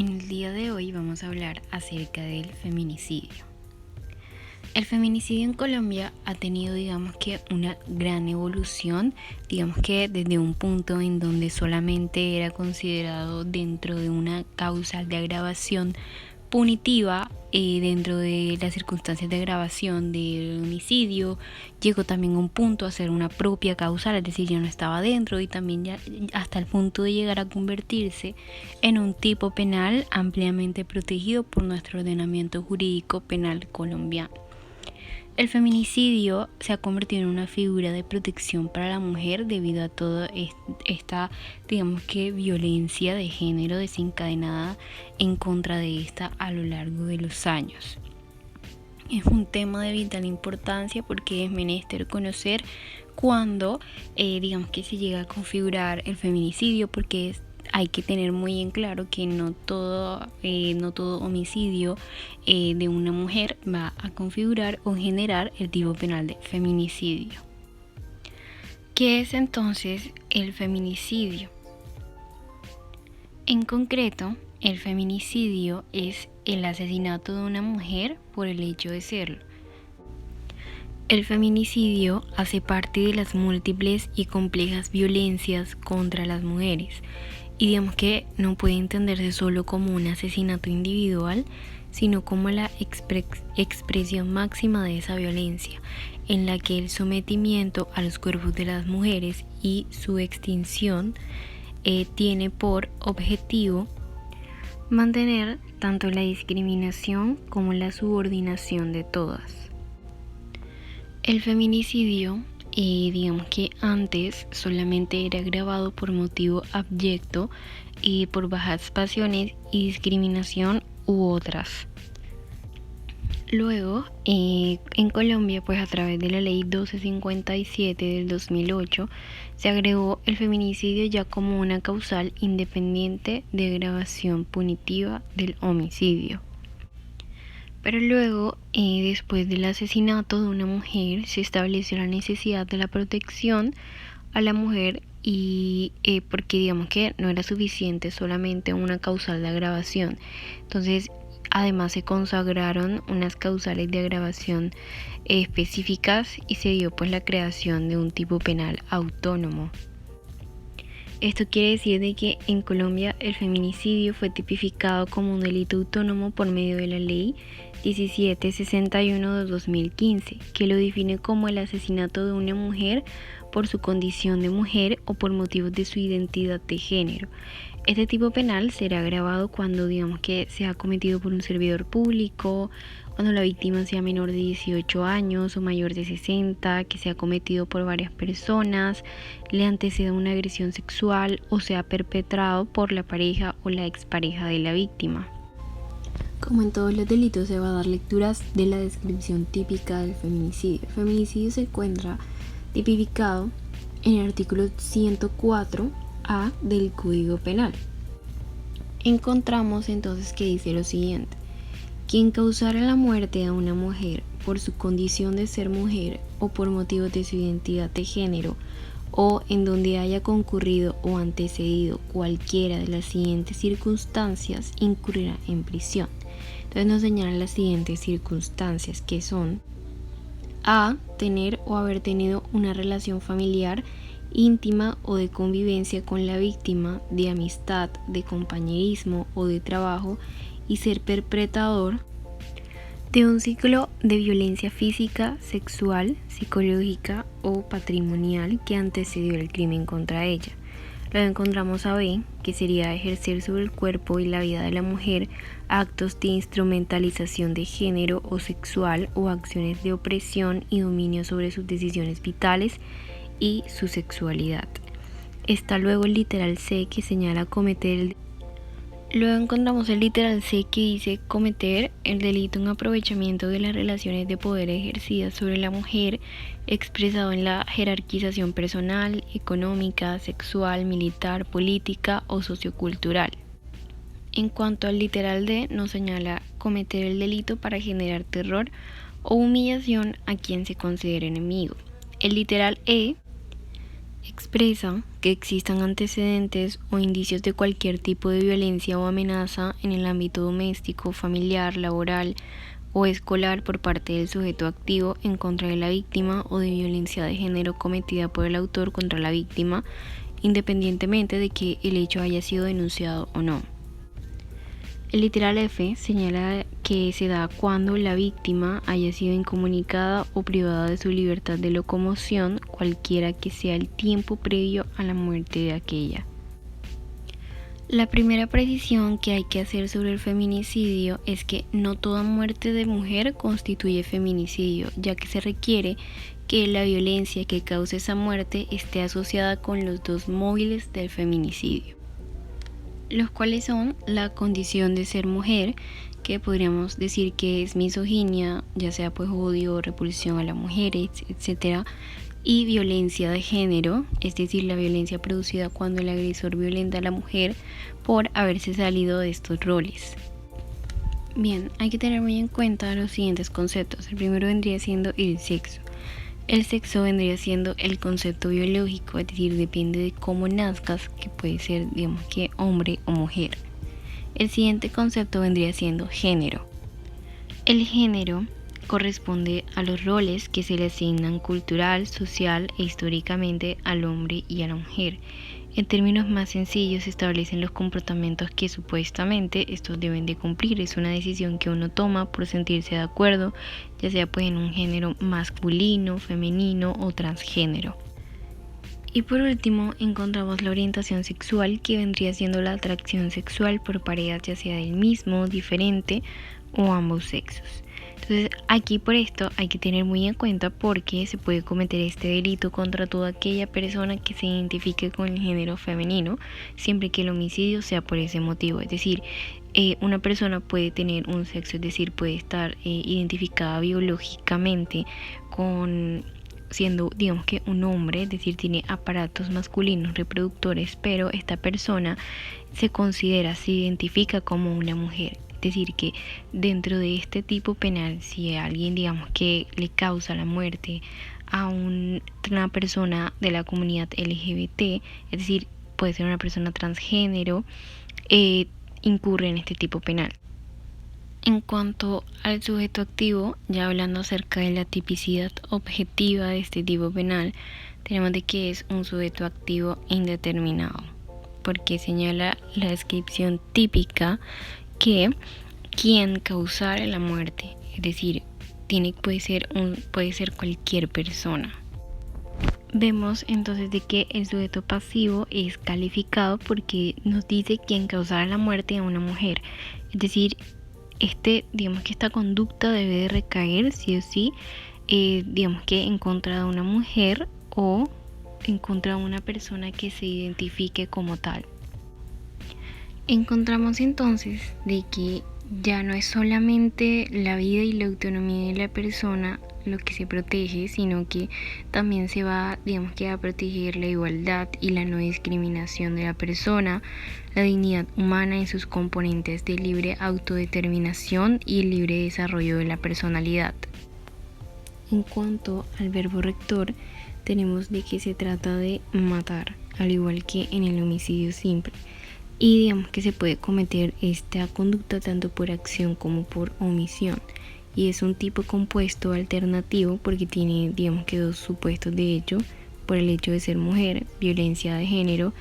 En el día de hoy vamos a hablar acerca del feminicidio. El feminicidio en Colombia ha tenido, una gran evolución, desde un punto en donde solamente era considerado dentro de una causa de agravación punitiva, dentro de las circunstancias de agravación del homicidio, llegó también a un punto a ser una propia causal, es decir, ya no estaba dentro, y también ya hasta el punto de llegar a convertirse en un tipo penal ampliamente protegido por nuestro ordenamiento jurídico penal colombiano. El feminicidio se ha convertido en una figura de protección para la mujer debido a toda esta, violencia de género desencadenada en contra de esta a lo largo de los años. Es un tema de vital importancia porque es menester conocer cuándo, se llega a configurar el feminicidio, porque hay que tener muy en claro que no todo homicidio de una mujer va a configurar o generar el tipo penal de feminicidio. ¿Qué es entonces el feminicidio? En concreto, el feminicidio es el asesinato de una mujer por el hecho de serlo. El feminicidio hace parte de las múltiples y complejas violencias contra las mujeres, y que no puede entenderse solo como un asesinato individual, sino como la expresión máxima de esa violencia, en la que el sometimiento a los cuerpos de las mujeres y su extinción tiene por objetivo mantener tanto la discriminación como la subordinación de todas. El feminicidio, antes solamente era agravado por motivo abyecto y por bajas pasiones y discriminación u otras. Luego, en Colombia, a través de la ley 1257 del 2008, se agregó el feminicidio ya como una causal independiente de agravación punitiva del homicidio. Pero luego, después del asesinato de una mujer, se estableció la necesidad de la protección a la mujer y porque que no era suficiente solamente una causal de agravación. Entonces, además se consagraron unas causales de agravación específicas y se dio la creación de un tipo penal autónomo. Esto quiere decir de que en Colombia el feminicidio fue tipificado como un delito autónomo por medio de la ley 1761 de 2015, que lo define como el asesinato de una mujer por su condición de mujer o por motivos de su identidad de género. Este tipo penal será agravado cuando que sea cometido por un servidor público, cuando la víctima sea menor de 18 años o mayor de 60, que sea cometido por varias personas, le anteceda una agresión sexual o sea perpetrado por la pareja o la expareja de la víctima. Como en todos los delitos, se va a dar lecturas de la descripción típica del feminicidio. El feminicidio se encuentra tipificado en el artículo 104A del Código Penal. Encontramos entonces que dice lo siguiente: quien causara la muerte a una mujer por su condición de ser mujer o por motivos de su identidad de género, o en donde haya concurrido o antecedido cualquiera de las siguientes circunstancias, incurrirá en prisión. Entonces nos señalan las siguientes circunstancias, que son: a. tener o haber tenido una relación familiar íntima o de convivencia con la víctima, de amistad, de compañerismo o de trabajo, y ser perpetrador de un ciclo de violencia física, sexual, psicológica o patrimonial que antecedió el crimen contra ella. Luego encontramos a B, que sería ejercer sobre el cuerpo y la vida de la mujer actos de instrumentalización de género o sexual o acciones de opresión y dominio sobre sus decisiones vitales y su sexualidad. Está luego el literal C, que señala cometer el Luego encontramos el literal C, que dice cometer el delito en aprovechamiento de las relaciones de poder ejercidas sobre la mujer, expresado en la jerarquización personal, económica, sexual, militar, política o sociocultural. En cuanto al literal D, nos señala cometer el delito para generar terror o humillación a quien se considere enemigo. El literal E Expresa que existan antecedentes o indicios de cualquier tipo de violencia o amenaza en el ámbito doméstico, familiar, laboral o escolar por parte del sujeto activo en contra de la víctima o de violencia de género cometida por el autor contra la víctima, independientemente de que el hecho haya sido denunciado o no. El literal F señala que se da cuando la víctima haya sido incomunicada o privada de su libertad de locomoción, cualquiera que sea el tiempo previo a la muerte de aquella. La primera precisión que hay que hacer sobre el feminicidio es que no toda muerte de mujer constituye feminicidio, ya que se requiere que la violencia que cause esa muerte esté asociada con los dos móviles del feminicidio, los cuales son la condición de ser mujer, que podríamos decir que es misoginia, ya sea pues odio o repulsión a las mujeres, etc. Y violencia de género, es decir, la violencia producida cuando el agresor violenta a la mujer por haberse salido de estos roles. Bien, hay que tener muy en cuenta los siguientes conceptos. El primero vendría siendo el sexo. El sexo vendría siendo el concepto biológico, es decir, depende de cómo nazcas, que puede ser, digamos que hombre o mujer. El siguiente concepto vendría siendo género. El género corresponde a los roles que se le asignan cultural, social e históricamente al hombre y a la mujer. En términos más sencillos, se establecen los comportamientos que supuestamente estos deben de cumplir. Es una decisión que uno toma por sentirse de acuerdo, ya sea pues en un género masculino, femenino o transgénero. Y por último, encontramos la orientación sexual, que vendría siendo la atracción sexual por parejas, ya sea del mismo, diferente o ambos sexos. Entonces aquí por esto hay que tener muy en cuenta porque se puede cometer este delito contra toda aquella persona que se identifique con el género femenino, siempre que el homicidio sea por ese motivo. Es decir, una persona puede tener un sexo, es decir, puede estar identificada biológicamente con siendo, digamos que un hombre, es decir, tiene aparatos masculinos reproductores, pero esta persona se considera, se identifica como una mujer. Es decir, que dentro de este tipo penal, si alguien, digamos, que le causa la muerte a una persona de la comunidad LGBT, es decir, puede ser una persona transgénero, incurre en este tipo penal. En cuanto al sujeto activo, ya hablando acerca de la tipicidad objetiva de este tipo penal, tenemos de que es un sujeto activo indeterminado, porque señala la descripción típica que quien causara la muerte, es decir, puede ser cualquier persona. Vemos entonces de que el sujeto pasivo es calificado porque nos dice quién causara la muerte a una mujer, es decir, digamos que esta conducta debe de recaer sí o sí, digamos que en contra de una mujer o en contra de una persona que se identifique como tal. Encontramos entonces de que ya no es solamente la vida y la autonomía de la persona lo que se protege, sino que también se va, digamos que a proteger la igualdad y la no discriminación de la persona, la dignidad humana en sus componentes de libre autodeterminación y el libre desarrollo de la personalidad. En cuanto al verbo rector, tenemos de que se trata de matar, al igual que en el homicidio simple. Y digamos que se puede cometer esta conducta tanto por acción como por omisión. Y es un tipo compuesto alternativo porque tiene, digamos que dos supuestos de hecho, por el hecho de ser mujer, violencia de género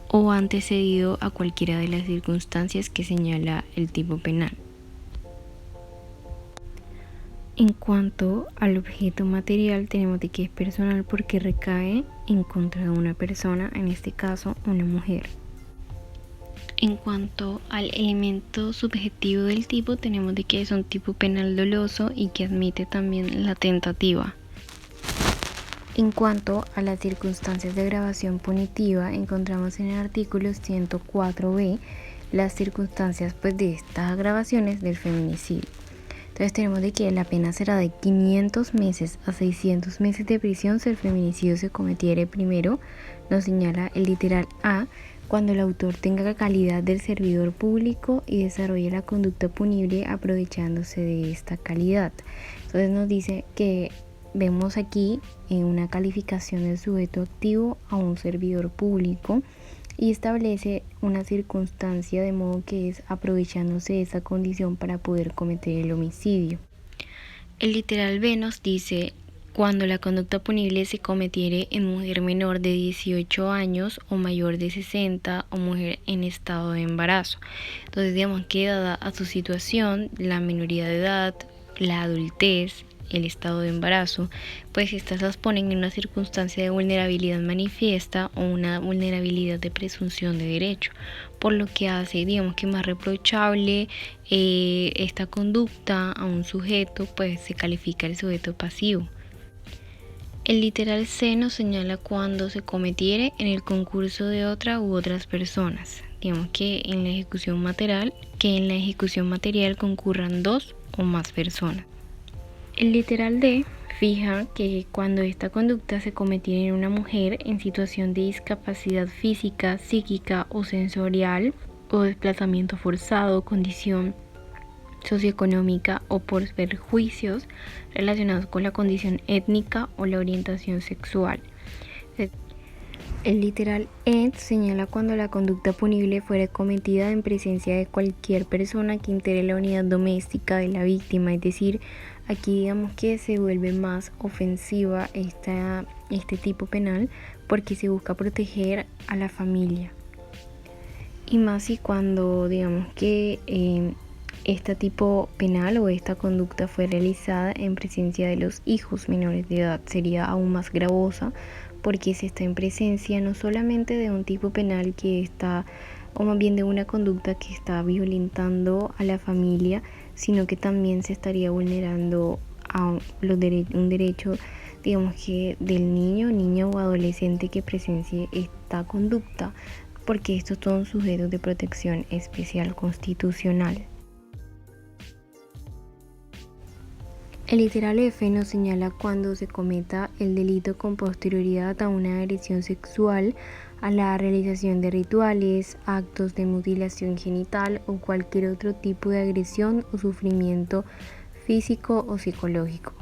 o antecedido a cualquiera de las circunstancias que señala el tipo penal. En cuanto al objeto material, tenemos de que es personal porque recae en contra de una persona, en este caso una mujer. En cuanto al elemento subjetivo del tipo, tenemos de que es un tipo penal doloso y que admite también la tentativa. En cuanto a las circunstancias de agravación punitiva, encontramos en el artículo 104b las circunstancias de estas agravaciones del feminicidio. Entonces tenemos de que la pena será de 500 meses a 600 meses de prisión si el feminicidio se cometiere primero, nos señala el literal A, cuando el autor tenga calidad del servidor público y desarrolle la conducta punible aprovechándose de esta calidad. Entonces nos dice que vemos aquí una calificación del sujeto activo a un servidor público y establece una circunstancia de modo que es aprovechándose de esa condición para poder cometer el homicidio. El literal B nos dice: cuando la conducta punible se cometiere en mujer menor de 18 años o mayor de 60 o mujer en estado de embarazo. Entonces, digamos que dada a su situación, la minoría de edad, la adultez, el estado de embarazo, pues estas las ponen en una circunstancia de vulnerabilidad manifiesta o una vulnerabilidad de presunción de derecho, por lo que hace, digamos que más reprochable esta conducta a un sujeto, pues se califica el sujeto pasivo. El literal C nos señala cuando se cometiere en el concurso de otra u otras personas. Digamos que en la ejecución material concurran dos o más personas. El literal D fija que cuando esta conducta se cometiera en una mujer en situación de discapacidad física, psíquica o sensorial, o desplazamiento forzado, condición socioeconómica o por perjuicios relacionados con la condición étnica o la orientación sexual. El literal E señala cuando la conducta punible fuera cometida en presencia de cualquier persona que integre la unidad doméstica de la víctima, es decir, aquí digamos que se vuelve más ofensiva este tipo penal porque se busca proteger a la familia. Y más si cuando digamos que este tipo penal o esta conducta fue realizada en presencia de los hijos menores de edad, sería aún más gravosa porque se está en presencia no solamente de un tipo penal que está, o más bien de una conducta que está violentando a la familia, sino que también se estaría vulnerando a un derecho, digamos que del niño, niña o adolescente que presencie esta conducta, porque estos son sujetos de protección especial constitucional. El literal F nos señala cuando se cometa el delito con posterioridad a una agresión sexual, a la realización de rituales, actos de mutilación genital o cualquier otro tipo de agresión o sufrimiento físico o psicológico.